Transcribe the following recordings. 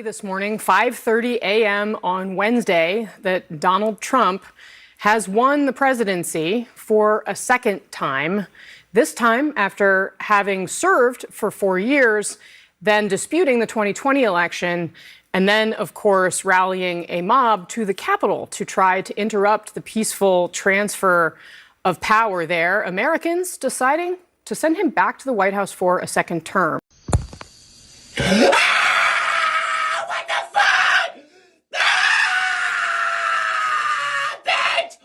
this morning, 5:30 a.m. on Wednesday, that Donald Trump has won the presidency for a second time, this time after having served for 4 years, then disputing the 2020 election, and then, of course, rallying a mob to the Capitol to try to interrupt the peaceful transfer of power there. Americans deciding to send him back to the White House for a second term. What the fuck? Bitch!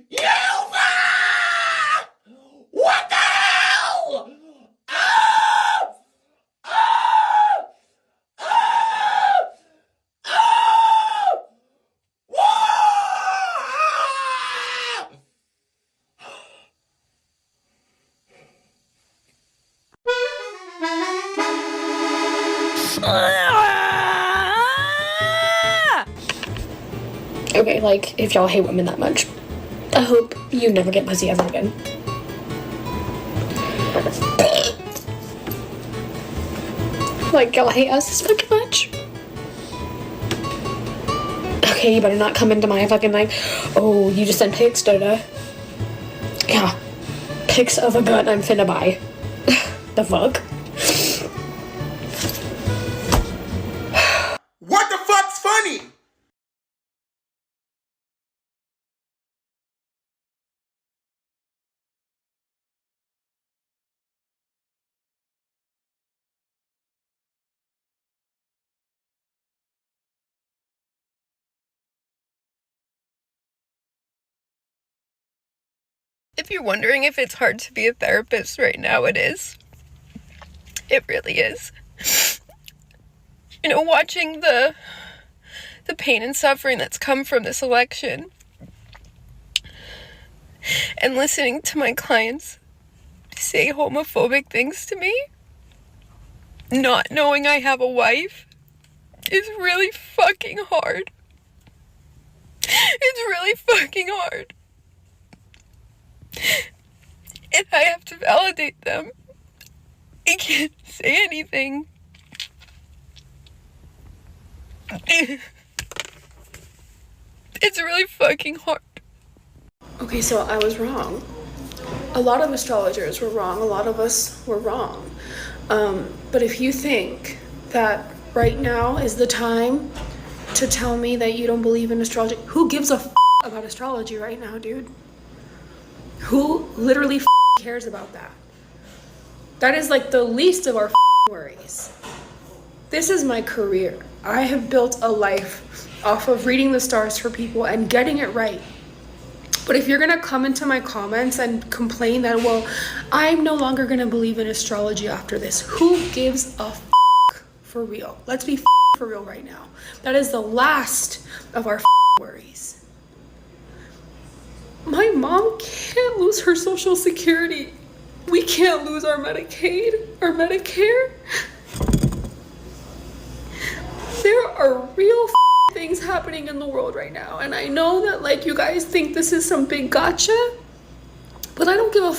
You fuck! What the hell? Okay, like, if y'all hate women that much, I hope you never get pussy ever again. Like, y'all hate us this fucking much? Okay, you better not come into my fucking, like, oh, you just sent pics, da-da. Yeah, pics of a gun I'm finna buy. The fuck? What the fuck's funny? If you're wondering if it's hard to be a therapist right now, it is. It really is. You know, watching the pain and suffering that's come from this election, and listening to my clients say homophobic things to me, not knowing I have a wife, is really fucking hard. It's really fucking hard. And I have to validate them. I can't say anything. It's really fucking hard. Okay, so I was wrong. A lot of astrologers were wrong. A lot of us were wrong. But if you think that right now is the time to tell me that you don't believe in astrology, who gives a about astrology right now, dude? Who literally cares about that? That is like the least of our worries. This is my career. I have built a life off of reading the stars for people and getting it right. But if you're gonna come into my comments and complain that, well, I'm no longer gonna believe in astrology after this, who gives a for real? Let's be for real right now. That is the last of our worries. My mom can't lose her Social Security. We can't lose our Medicaid, our Medicare. There are real things happening in the world right now. And I know that, like, you guys think this is some big gotcha, but I don't give a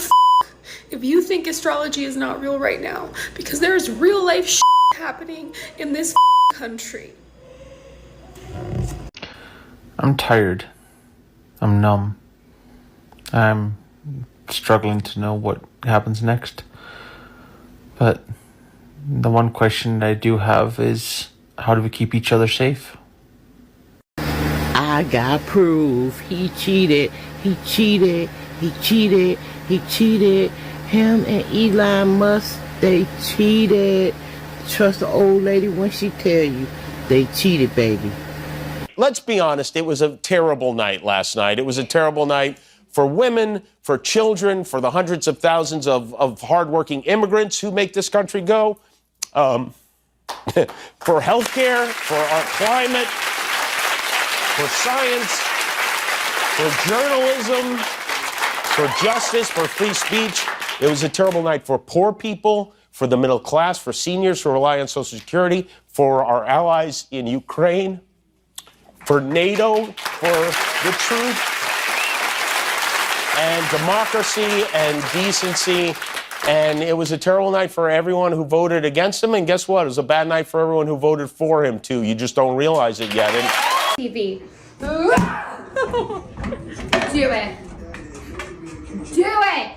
if you think astrology is not real right now, because there's real life happening in this country. I'm tired. I'm numb. I'm struggling to know what happens next. But the one question I do have is, how do we keep each other safe? I got proof. He cheated. He cheated. He cheated. He cheated. Him and Elon Musk, they cheated. Trust the old lady when she tell you they cheated, baby. Let's be honest, it was a terrible night last night. It was a terrible night for women, for children, for the hundreds of thousands of hardworking immigrants who make this country go, for healthcare, for our climate, for science, for journalism, for justice, for free speech. It was a terrible night for poor people, for the middle class, for seniors who rely on Social Security, for our allies in Ukraine, for NATO, for the truth and democracy and decency And it was a terrible night for everyone who voted against him. And guess what? It was a bad night for everyone who voted for him, too. You just don't realize it yet. TV. Do it. Do it.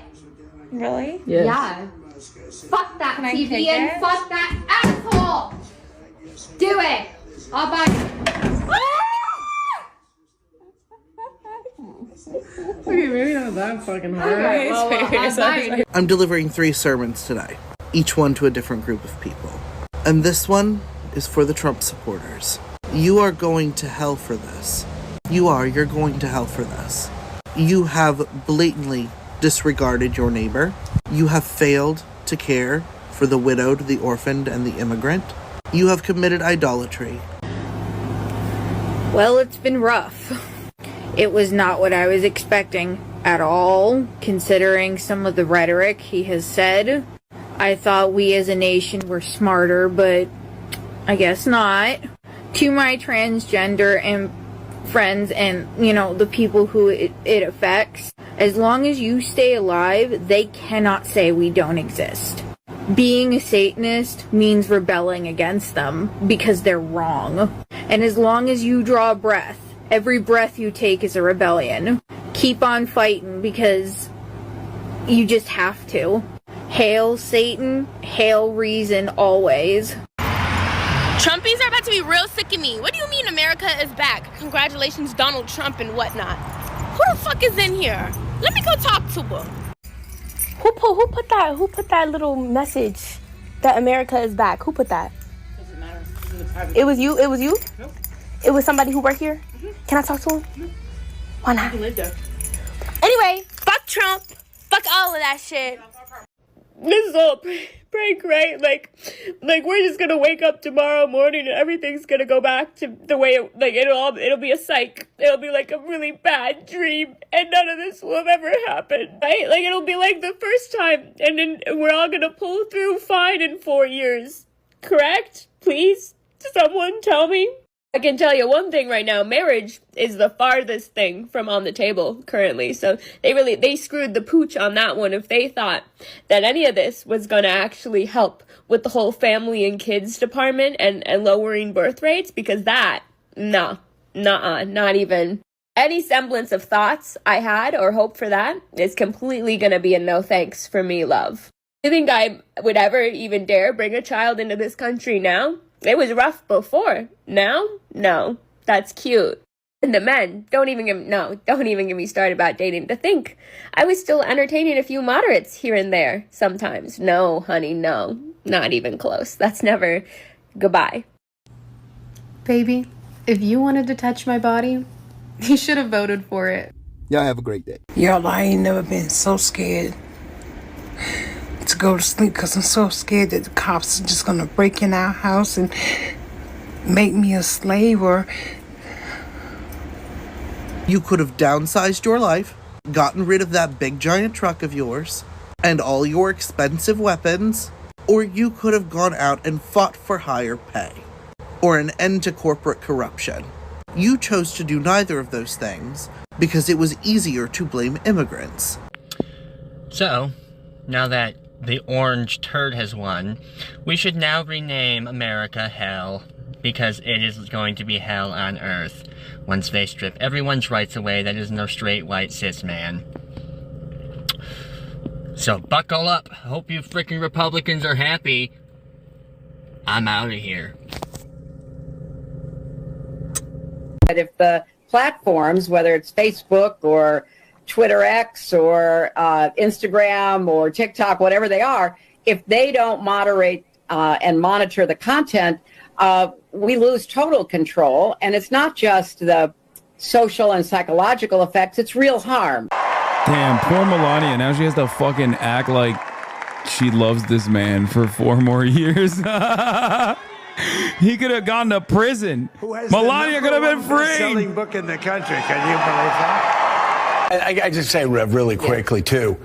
Really? Yeah. Fuck that TV and fuck that asshole. Do it. I'll buy it. Okay, maybe not that fucking hard. Okay, well, I'm delivering 3 sermons today, each one to a different group of people. And this one is for the Trump supporters. You are going to hell for this. You're going to hell for this. You have blatantly disregarded your neighbor. You have failed to care for the widowed, the orphaned, and the immigrant. You have committed idolatry. Well, it's been rough. It was not what I was expecting at all, considering some of the rhetoric he has said. I thought we as a nation were smarter, but I guess not. To my transgender and friends and, the people who it affects, as long as you stay alive, they cannot say we don't exist. Being a Satanist means rebelling against them because they're wrong. And as long as you draw a breath, every breath you take is a rebellion. Keep on fighting because you just have to. Hail Satan, hail reason always. Trumpies are about to be real sick of me. What do you mean America is back? Congratulations, Donald Trump and whatnot. Who the fuck is in here? Let me go talk to him. Who put that little message that America is back? Who put that? Doesn't matter. It was you? It was you? No. It was somebody who worked here? Mm-hmm. Can I talk to him? No. Why not? You live there. Anyway, fuck Trump. Fuck all of that shit. This is all prank, right? Like we're just gonna wake up tomorrow morning and everything's gonna go back to the way it'll be a psych. It'll be like a really bad dream, and none of this will have ever happened, right? Like it'll be like the first time, and then we're all gonna pull through fine in 4 years. Correct? Please, someone tell me. I can tell you one thing right now, marriage is the farthest thing from on the table currently. So they screwed the pooch on that one if they thought that any of this was going to actually help with the whole family and kids department and lowering birth rates, because that, not even any semblance of thoughts I had or hope for that is completely going to be a no thanks for me, love. Do you think I would ever even dare bring a child into this country now? It was rough before. Now? No. That's cute. And the men, don't even get me started about dating. To think I was still entertaining a few moderates here and there sometimes. No, honey, no. Not even close. That's never goodbye. Baby, if you wanted to touch my body, you should have voted for it. Y'all have a great day. Y'all, I ain't never been so scared to go to sleep because I'm so scared that the cops are just going to break in our house and make me a slave. Or you could have downsized your life, gotten rid of that big giant truck of yours and all your expensive weapons, or you could have gone out and fought for higher pay or an end to corporate corruption. You chose to do neither of those things because it was easier to blame immigrants. So, now that the orange turd has won, we should now rename America Hell, because it is going to be hell on earth once they strip everyone's rights away that is no straight white cis man. So buckle up. Hope you freaking Republicans are happy. I'm out of here. But if the platforms, whether it's Facebook or Twitter X or Instagram or TikTok, whatever they are, if they don't moderate and monitor the content, we lose total control. And it's not just the social and psychological effects, it's real harm. Damn, poor Melania. Now she has to fucking act like she loves this man for 4 more years. He could have gone to prison. Melania could have been free. Selling book in the country. Can you believe that? I just say, Rev, really quickly, too.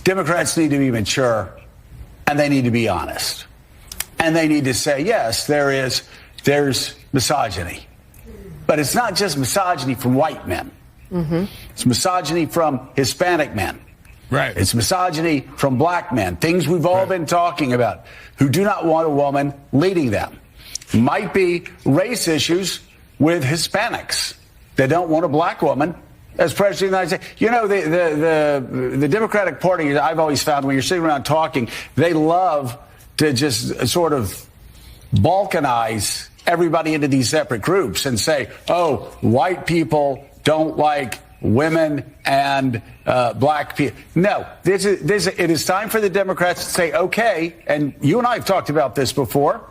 Democrats need to be mature, and they need to be honest. And they need to say, yes, there's misogyny. But it's not just misogyny from white men. Mm-hmm. It's misogyny from Hispanic men. Right. It's misogyny from black men, things we've all been talking about, who do not want a woman leading them. Might be race issues with Hispanics. They don't want a black woman as president of the United States. You know, the Democratic Party, I've always found when you're sitting around talking, they love to just sort of balkanize everybody into these separate groups and say, oh, white people don't like women and black people. No, it is time for the Democrats to say, okay, and you and I have talked about this before,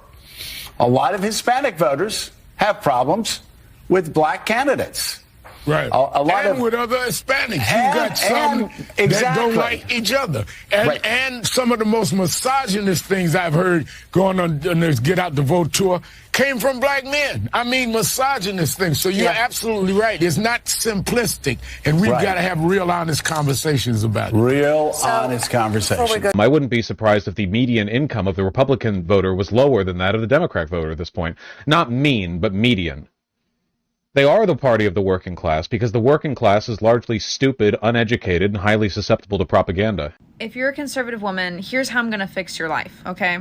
a lot of Hispanic voters have problems with black candidates. Right. A lot and of, with other Hispanics. You got some that don't like each other. And some of the most misogynist things I've heard going on this Get Out the Vote tour came from black men. I mean, misogynist things. So you're absolutely right. It's not simplistic. And we've got to have real honest conversations about it. Real honest conversations. I wouldn't be surprised if the median income of the Republican voter was lower than that of the Democrat voter at this point. Not mean, but median. They are the party of the working class because the working class is largely stupid, uneducated, and highly susceptible to propaganda. If you're a conservative woman, here's how I'm gonna fix your life, okay?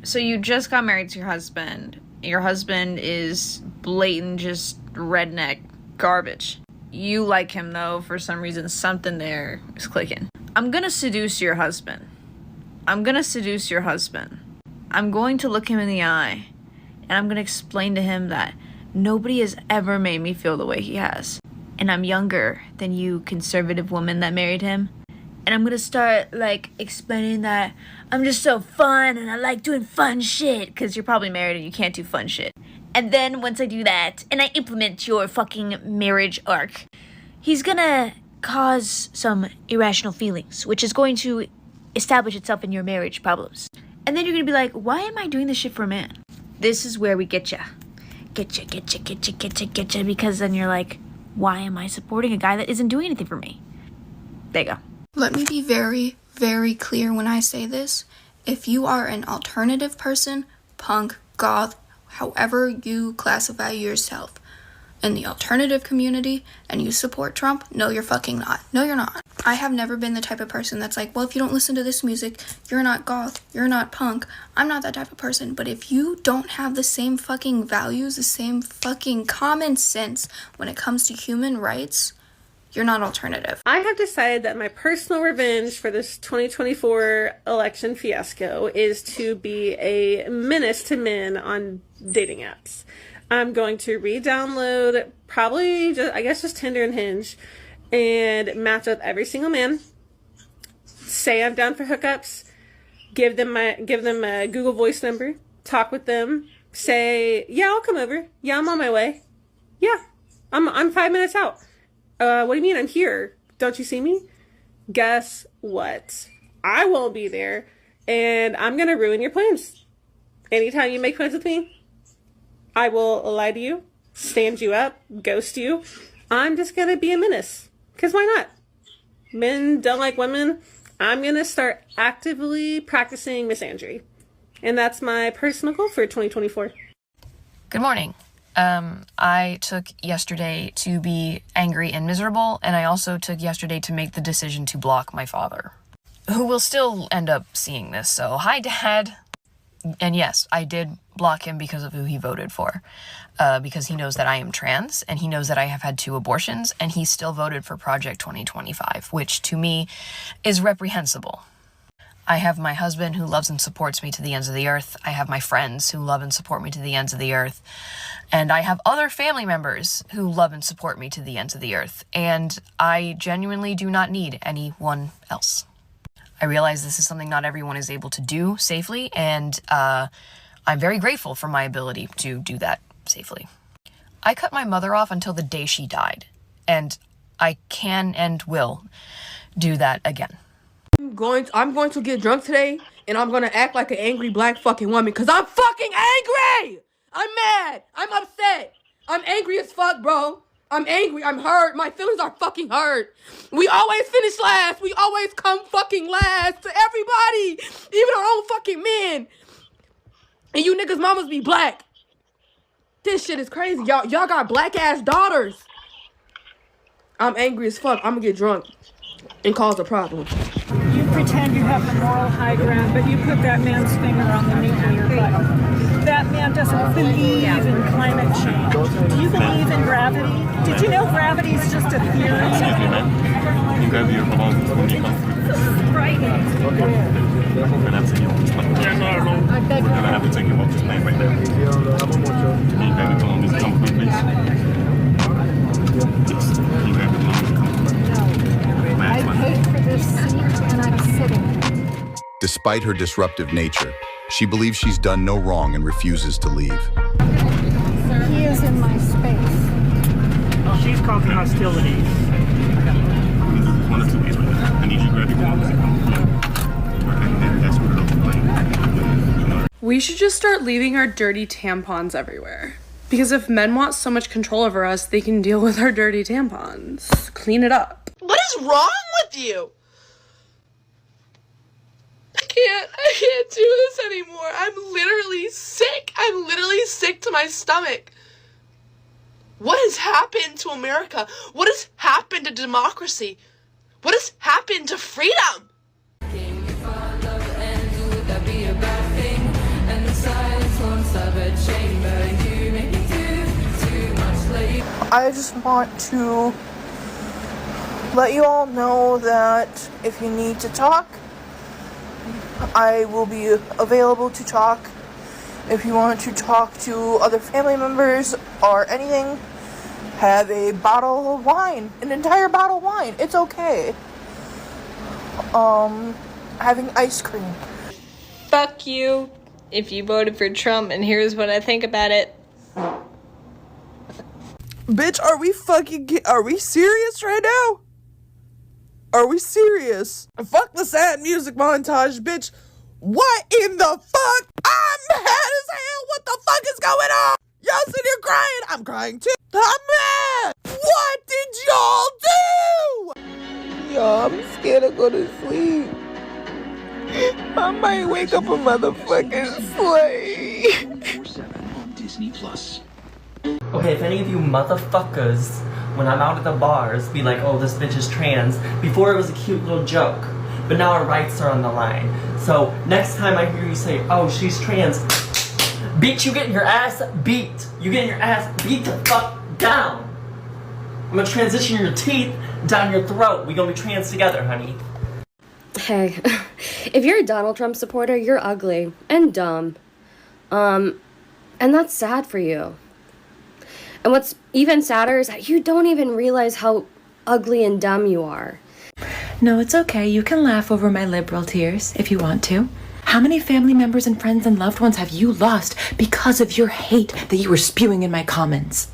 So you just got married to your husband. Your husband is blatant, just redneck garbage. You like him though, for some reason, something there is clicking. I'm gonna seduce your husband. I'm going to look him in the eye, and I'm gonna explain to him that nobody has ever made me feel the way he has. And I'm younger than you conservative woman that married him. And I'm gonna start, like, explaining that I'm just so fun and I like doing fun shit. Because you're probably married and you can't do fun shit. And then once I do that, and I implement your fucking marriage arc, he's gonna cause some irrational feelings, which is going to establish itself in your marriage problems. And then you're gonna be like, why am I doing this shit for a man? This is where we get ya. Get you, because then you're like, why am I supporting a guy that isn't doing anything for me? There you go. Let me be very, very clear when I say this. If you are an alternative person, punk, goth, however you classify yourself, in the alternative community and you support Trump, no, you're fucking not. No, you're not. I have never been the type of person that's like, well, if you don't listen to this music, you're not goth, you're not punk. I'm not that type of person. But if you don't have the same fucking values, the same fucking common sense when it comes to human rights, you're not alternative. I have decided that my personal revenge for this 2024 election fiasco is to be a menace to men on dating apps. I'm going to re-download probably just Tinder and Hinge and match up every single man. Say I'm down for hookups. Give them a Google Voice number. Talk with them. Say, yeah, I'll come over. Yeah, I'm on my way. Yeah, I'm 5 minutes out. What do you mean? I'm here. Don't you see me? Guess what? I won't be there, and I'm gonna ruin your plans. Anytime you make plans with me, I will lie to you, stand you up, ghost you. I'm just going to be a menace. Because why not? Men don't like women. I'm going to start actively practicing misandry. And that's my personal goal for 2024. Good morning. I took yesterday to be angry and miserable, and I also took yesterday to make the decision to block my father, who will still end up seeing this. So, hi, Dad. And yes, I did block him because of who he voted for, because he knows that I am trans, and he knows that I have had 2 abortions, and he still voted for Project 2025, which to me is reprehensible. I have my husband who loves and supports me to the ends of the earth. I have my friends who love and support me to the ends of the earth. And I have other family members who love and support me to the ends of the earth. And I genuinely do not need anyone else. I realize this is something not everyone is able to do safely, and I'm very grateful for my ability to do that safely. I cut my mother off until the day she died, and I can and will do that again. I'm going to get drunk today, and I'm going to act like an angry black fucking woman, because I'm fucking angry! I'm mad! I'm upset! I'm angry as fuck, bro! I'm angry, I'm hurt, my feelings are fucking hurt. We always finish last, we always come fucking last to everybody, even our own fucking men. And you niggas mamas be black. This shit is crazy, y'all got black ass daughters. I'm angry as fuck, I'm gonna get drunk. and cause a problem. You pretend you have the moral high ground, but you put that man's finger on the nuclear button. That man doesn't believe in climate change. Do you believe in gravity? Did you know gravity is just a theory? Excuse me, ma'am. You grab your belongings when you come through. Frightening. We're gonna have to take you off this plane. We're gonna have to take you off this plane right now. Can you grab your belongings and come through, please? Yes. Can you grab your belongings and come through? I paid for this seat and I'm sitting. Despite her disruptive nature, she believes she's done no wrong and refuses to leave. He is in my space. She's causing hostilities. One or two days right now. I need you to grab your belongings and come through. Okay, that's what it looks like. We should just start leaving our dirty tampons everywhere. Because if men want so much control over us, they can deal with our dirty tampons. Clean it up. What is wrong with you? I can't do this anymore. I'm literally sick. I'm literally sick to my stomach. What has happened to America? What has happened to democracy? What has happened to freedom? I just want to let you all know that if you need to talk, I will be available to talk. If you want to talk to other family members or anything, have a bottle of wine, an entire bottle of wine. It's okay. Having ice cream. Fuck you if you voted for Trump, and here's what I think about it. Bitch, are we serious right now? Are we serious? Fuck the sad music montage, bitch. What in the fuck? I'm mad as hell. What the fuck is going on? Y'all sitting here crying. I'm crying too. I'm mad. What did y'all do? Y'all, I'm scared to go to sleep. I might wake up a motherfucking slave. Disney Plus. Okay, if any of you motherfuckers, when I'm out at the bars, be like, oh, this bitch is trans, before it was a cute little joke, but now our rights are on the line. So next time I hear you say, oh, she's trans, bitch, you getting your ass beat. You getting your ass beat the fuck down. I'm gonna transition your teeth down your throat. We gonna be trans together, honey. Hey, if you're a Donald Trump supporter, you're ugly and dumb. And that's sad for you. And what's even sadder is that you don't even realize how ugly and dumb you are. No, it's okay. You can laugh over my liberal tears if you want to. How many family members and friends and loved ones have you lost because of your hate that you were spewing in my comments?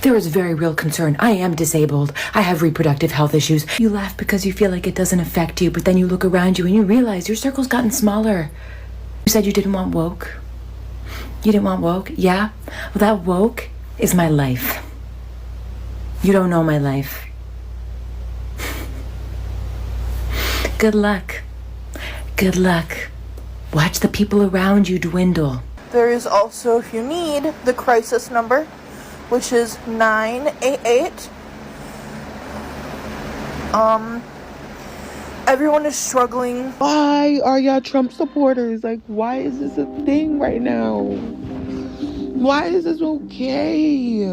There is very real concern. I am disabled. I have reproductive health issues. You laugh because you feel like it doesn't affect you, but then you look around you and you realize your circle's gotten smaller. You said you didn't want woke. You didn't want woke? Yeah? Well, that woke is my life. You don't know my life. Good luck. Good luck. Watch the people around you dwindle. There is also, if you need, the crisis number, which is 988. Everyone is struggling. Why are y'all Trump supporters? Like, why is this a thing right now? Why is this okay?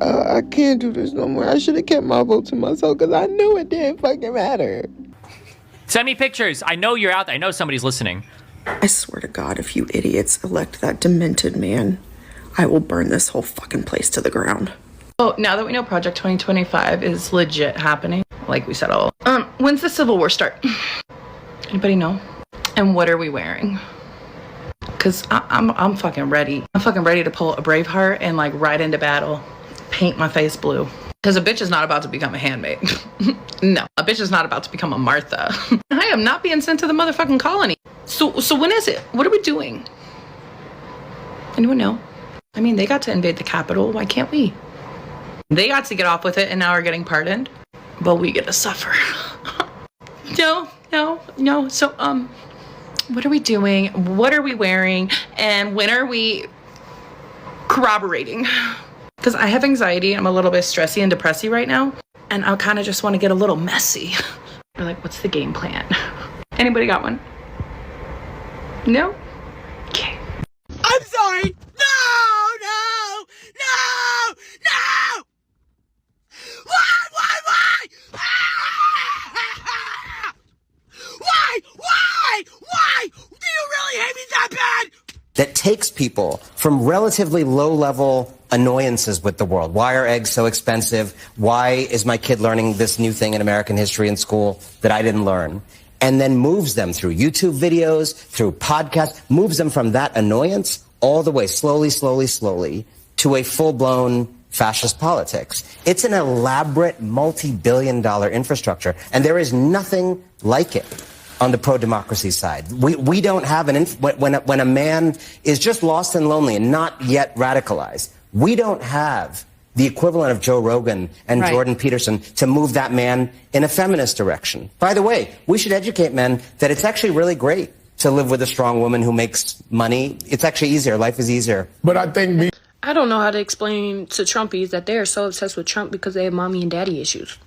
I can't do this no more. I should have kept my vote to myself because I knew it didn't fucking matter. Send me pictures. I know you're out there. I know somebody's listening. I swear to God, if you idiots elect that demented man, I will burn this whole fucking place to the ground. Oh, now that we know Project 2025 is legit happening, like we said all, when's the Civil War start? Anybody know? And what are we wearing? Cause I'm fucking ready. I'm fucking ready to pull a Braveheart and like ride into battle, paint my face blue. Cause a bitch is not about to become a handmaid. No, a bitch is not about to become a Martha. I am not being sent to the motherfucking colony. So when is it? What are we doing? Anyone know? I mean, they got to invade the Capitol. Why can't we? They got to get off with it and now are getting pardoned, but we get to suffer. No. So, what are we doing? What are we wearing? And when are we corroborating? Because I have anxiety. I'm a little bit stressy and depressy right now. And I kind of just want to get a little messy. Or like, what's the game plan? Anybody got one? No? Okay. I'm sorry. No! Why? Why? Do you really hate me that bad? That takes people from relatively low-level annoyances with the world. Why are eggs so expensive? Why is my kid learning this new thing in American history in school that I didn't learn? And then moves them through YouTube videos, through podcasts, moves them from that annoyance all the way, slowly, to a full-blown fascist politics. It's an elaborate multi-billion-dollar infrastructure, and there is nothing like it on the pro-democracy side. We don't have when a man is just lost and lonely and not yet radicalized, we don't have the equivalent of Joe Rogan and Jordan Peterson to move that man in a feminist direction. By the way, we should educate men that it's actually really great to live with a strong woman who makes money. It's actually easier. Life is easier. But I think I don't know how to explain to Trumpies that they are so obsessed with Trump because they have mommy and daddy issues.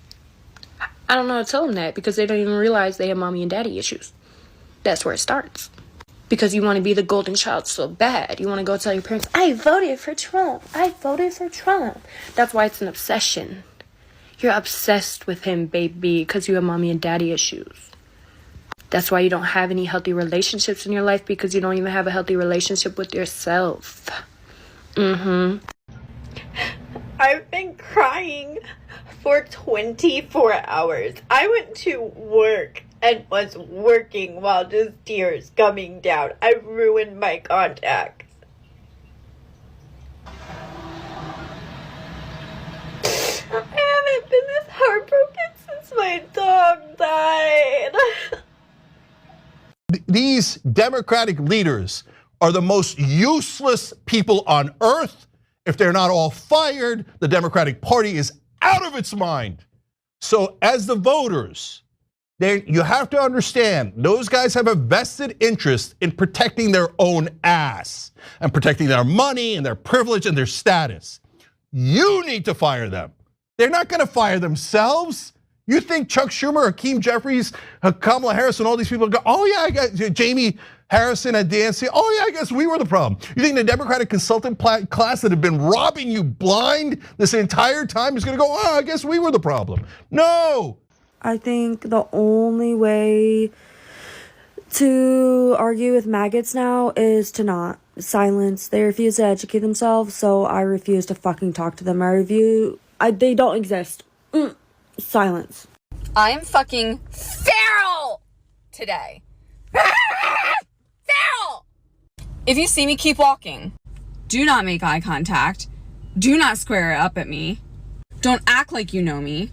I don't know how to tell them that because they don't even realize they have mommy and daddy issues. That's where it starts. Because you want to be the golden child so bad. You want to go tell your parents, I voted for Trump. That's why it's an obsession. You're obsessed with him, baby, because you have mommy and daddy issues. That's why you don't have any healthy relationships in your life, because you don't even have a healthy relationship with yourself. I've been crying for 24 hours. I went to work and was working while just tears coming down. I ruined my contacts. I haven't been this heartbroken since my dog died. These Democratic leaders are the most useless people on earth. If they're not all fired, the Democratic Party is out of its mind. So as the voters, you have to understand, those guys have a vested interest in protecting their own ass and protecting their money and their privilege and their status. You need to fire them. They're not gonna fire themselves. You think Chuck Schumer, Hakeem Jeffries, Kamala Harris, and all these people go, oh yeah, I got Jamie Harrison at DNC. Oh yeah, I guess we were the problem. You think the Democratic consultant class that have been robbing you blind this entire time is gonna go, oh, I guess we were the problem? No. I think the only way to argue with maggots now is to not silence. They refuse to educate themselves, so I refuse to fucking talk to them. They don't exist. Silence. I'm fucking feral today. Feral! If you see me, keep walking. Do not make eye contact. Do not square up at me. Don't act like you know me.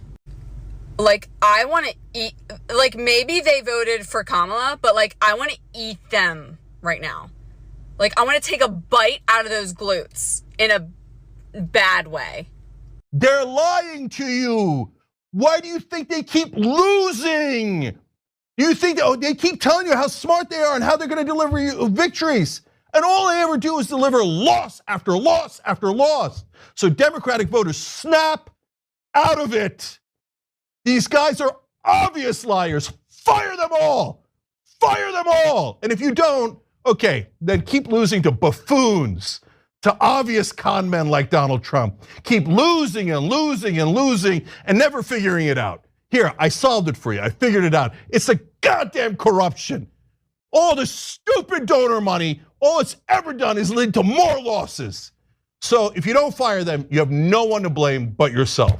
Like, I want to eat, like, maybe they voted for Kamala, but like, I want to eat them right now. Like, I want to take a bite out of those glutes in a bad way. They're lying to you. Why do you think they keep losing? Do you think they keep telling you how smart they are and how they're gonna deliver you victories? And all they ever do is deliver loss after loss after loss. So Democratic voters, snap out of it. These guys are obvious liars. Fire them all. Fire them all. And if you don't, okay, then keep losing to buffoons, to obvious con men like Donald Trump. Keep losing and losing and losing and never figuring it out. Here, I solved it for you. I figured it out. It's a goddamn corruption. All the stupid donor money, all it's ever done is lead to more losses. So if you don't fire them, you have no one to blame but yourself.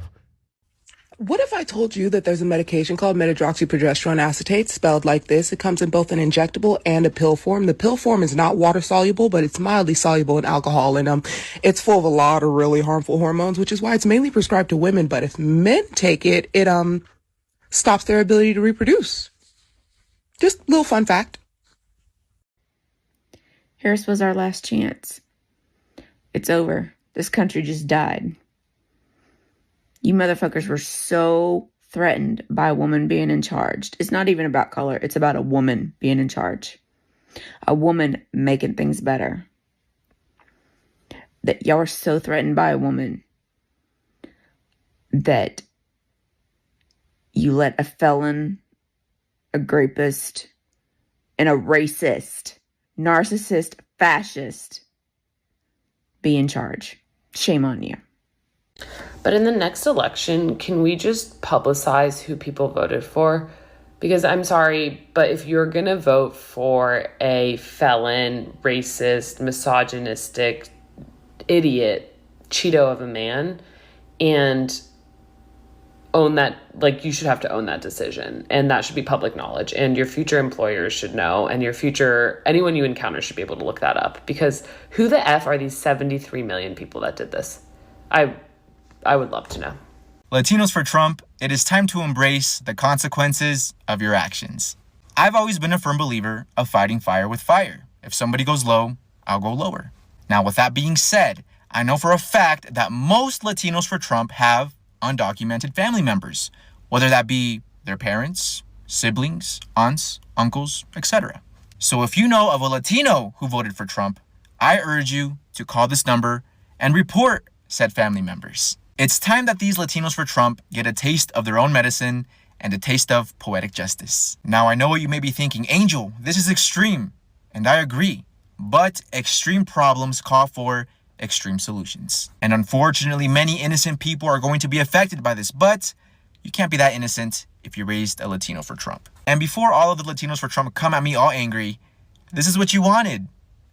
What if I told you that there's a medication called methotrexate acetate, spelled like this? It comes in both an injectable and a pill form. The pill form is not water soluble, but it's mildly soluble in alcohol, and it's full of a lot of really harmful hormones, which is why it's mainly prescribed to women. But if men take it, it stops their ability to reproduce. Just a little fun fact. Harris was our last chance. It's over. This country just died. You motherfuckers were so threatened by a woman being in charge. It's not even about color. It's about a woman being in charge. A woman making things better. That y'all were so threatened by a woman. that you let a felon, a rapist, and a racist, narcissist, fascist be in charge. Shame on you. But in the next election, can we just publicize who people voted for? Because I'm sorry, but if you're going to vote for a felon, racist, misogynistic, idiot, Cheeto of a man, and own that, like, you should have to own that decision. And that should be public knowledge. And your future employers should know. And your future, anyone you encounter should be able to look that up. Because who the F are these 73 million people that did this? I would love to know. Latinos for Trump, it is time to embrace the consequences of your actions. I've always been a firm believer of fighting fire with fire. If somebody goes low, I'll go lower. Now, with that being said, I know for a fact that most Latinos for Trump have undocumented family members, whether that be their parents, siblings, aunts, uncles, etc. So if you know of a Latino who voted for Trump, I urge you to call this number and report said family members. It's time that these Latinos for Trump get a taste of their own medicine and a taste of poetic justice. Now, I know what you may be thinking, Angel, this is extreme, and I agree, but extreme problems call for extreme solutions. And unfortunately, many innocent people are going to be affected by this, but you can't be that innocent if you raised a Latino for Trump. And before all of the Latinos for Trump come at me all angry, this is what you wanted.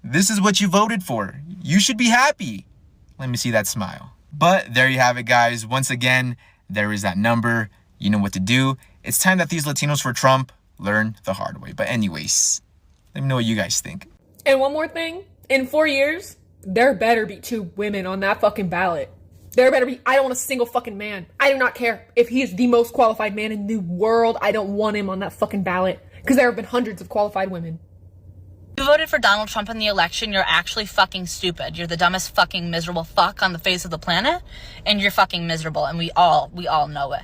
This is what you voted for. You should be happy. Let me see that smile. But there you have it, guys. Once again, there is that number. You know what to do. It's time that these Latinos for Trump learn the hard way. But anyways, let me know what you guys think. And one more thing. In 4 years, there better be 2 women on that fucking ballot. There better be. I don't want a single fucking man. I do not care if he is the most qualified man in the world. I don't want him on that fucking ballot. Because there have been hundreds of qualified women. If you voted for Donald Trump in the election, you're actually fucking stupid. You're the dumbest fucking miserable fuck on the face of the planet, and you're fucking miserable, and we all know it.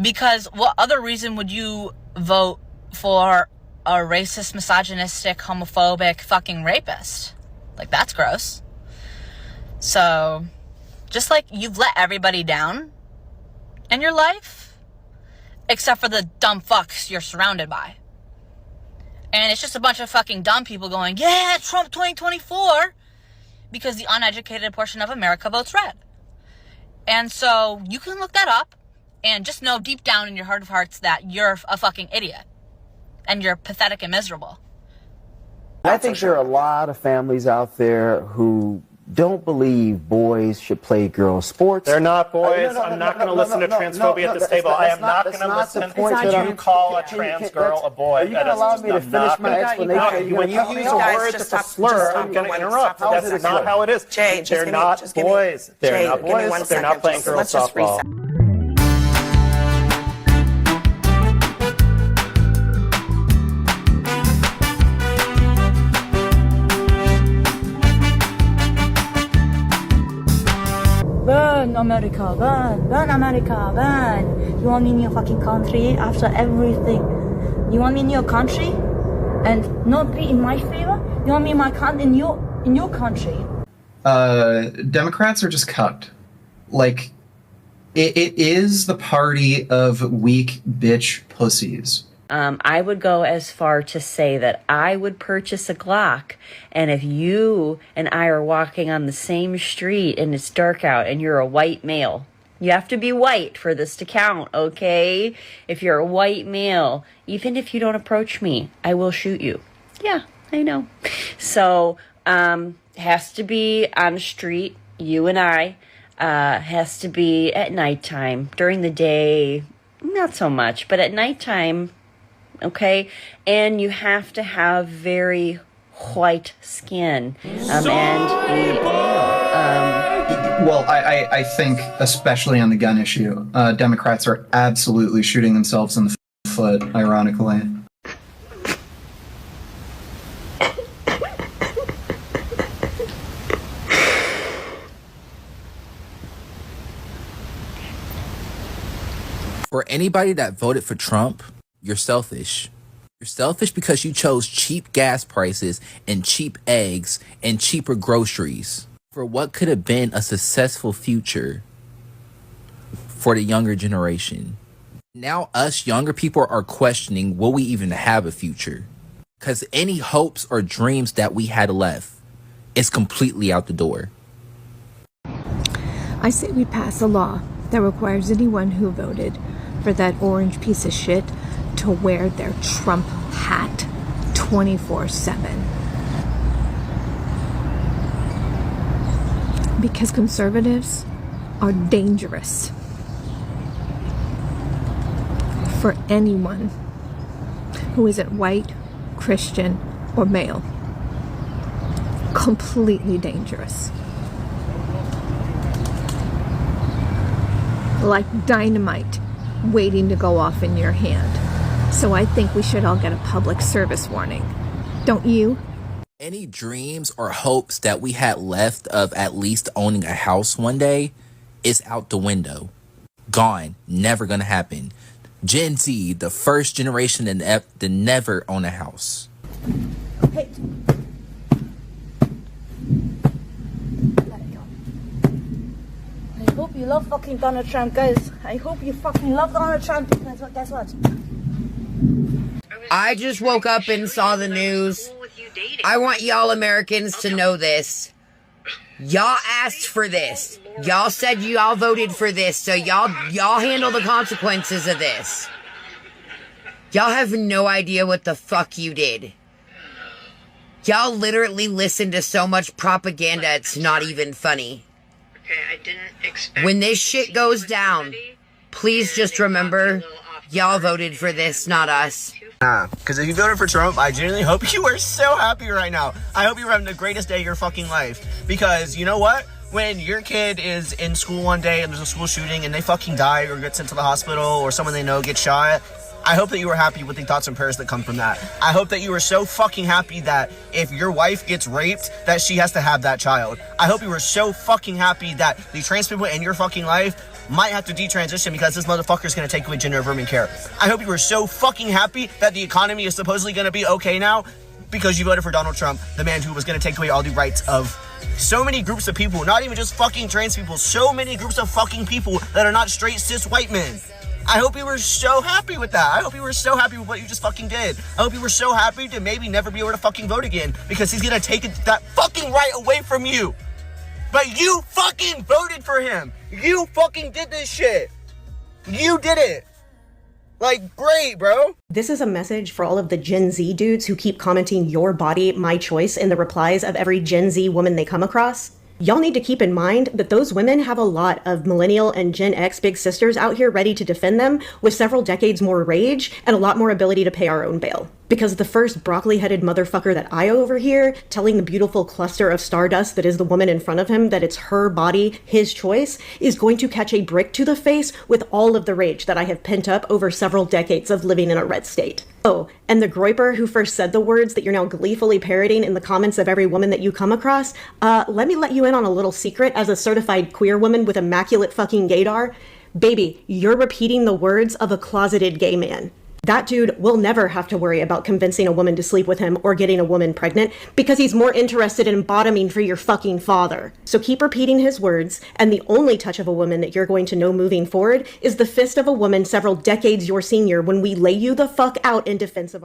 Because what other reason would you vote for a racist, misogynistic, homophobic fucking rapist? Like, that's gross. So, just like you've let everybody down in your life, except for the dumb fucks you're surrounded by. And it's just a bunch of fucking dumb people going, yeah, Trump 2024, because the uneducated portion of America votes red. And so you can look that up and just know deep down in your heart of hearts that you're a fucking idiot and you're pathetic and miserable. I think there are a lot of families out there who don't believe boys should play girls' sports. They're not boys. I'm not going to listen to transphobia at this table. I am not going to listen to you call a trans girl a boy. Are you going to allow me to finish my explanation? When you use a word that's a slur, I'm going to interrupt. That's not how it is. They're not boys. They're not boys. They're not playing girls' softball. Burn America, burn America, burn. You want me in your fucking country after everything? You want me in your country and not be in my favor? You want me in my in your country? Democrats are just cucked. Like, it is the party of weak bitch pussies. I would go as far to say that I would purchase a Glock, and if you and I are walking on the same street and it's dark out and you're a white male, you have to be white for this to count, okay? If you're a white male, even if you don't approach me, I will shoot you. Yeah, I know. So, has to be on the street, you and I, has to be at nighttime. During the day, not so much, but at nighttime, okay? And you have to have very white skin. Well, I think, especially on the gun issue, Democrats are absolutely shooting themselves in the foot, ironically. For anybody that voted for Trump, you're selfish. You're selfish because you chose cheap gas prices and cheap eggs and cheaper groceries for what could have been a successful future for the younger generation. Now us younger people are questioning, will we even have a future? Because any hopes or dreams that we had left is completely out the door. I say we pass a law that requires anyone who voted for that orange piece of shit to wear their Trump hat 24/7. Because conservatives are dangerous for anyone who isn't white, Christian, or male. Completely dangerous. Like dynamite waiting to go off in your hand. So I think we should all get a public service warning. Don't you? Any dreams or hopes that we had left of at least owning a house one day is out the window. Gone. Never gonna happen. Gen Z, the first generation to never own a house. Hey. I hope you love fucking Donald Trump, guys. I hope you fucking love Donald Trump because guess what? I just woke up and saw the news. I want y'all Americans to know this. Y'all asked for this. Y'all said y'all voted for this, so y'all handle the consequences of this. Y'all have no idea what the fuck you did. Y'all literally listened to so much propaganda, it's not even funny. Okay, I didn't expect. When this shit goes down, please just remember, y'all voted for this, not us. Because if you voted for Trump, I genuinely hope you are so happy right now. I hope you're having the greatest day of your fucking life. Because you know what? When your kid is in school one day and there's a school shooting and they fucking die or get sent to the hospital or someone they know gets shot, I hope that you were happy with the thoughts and prayers that come from that. I hope that you were so fucking happy that if your wife gets raped, that she has to have that child. I hope you were so fucking happy that the trans people in your fucking life might have to detransition because this motherfucker's gonna take away gender-affirming care. I hope you were so fucking happy that the economy is supposedly gonna be okay now because you voted for Donald Trump, the man who was gonna take away all the rights of so many groups of people, not even just fucking trans people, so many groups of fucking people that are not straight cis white men. I hope you were so happy with that. I hope you were so happy with what you just fucking did. I hope you were so happy to maybe never be able to fucking vote again because he's gonna take that fucking right away from you. But you fucking voted for him. You fucking did this shit. You did it. Like, great, bro. This is a message for all of the Gen Z dudes who keep commenting your body, my choice in the replies of every Gen Z woman they come across. Y'all need to keep in mind that those women have a lot of millennial and Gen X big sisters out here ready to defend them with several decades more rage and a lot more ability to pay our own bail. Because the first broccoli-headed motherfucker that I overhear telling the beautiful cluster of stardust that is the woman in front of him that it's her body, his choice, is going to catch a brick to the face with all of the rage that I have pent up over several decades of living in a red state. Oh, and the groiper who first said the words that you're now gleefully parroting in the comments of every woman that you come across, let me let you in on a little secret as a certified queer woman with immaculate fucking gaydar. Baby, you're repeating the words of a closeted gay man. That dude will never have to worry about convincing a woman to sleep with him or getting a woman pregnant because he's more interested in bottoming for your fucking father. So keep repeating his words, and the only touch of a woman that you're going to know moving forward is the fist of a woman several decades your senior when we lay you the fuck out in defense of our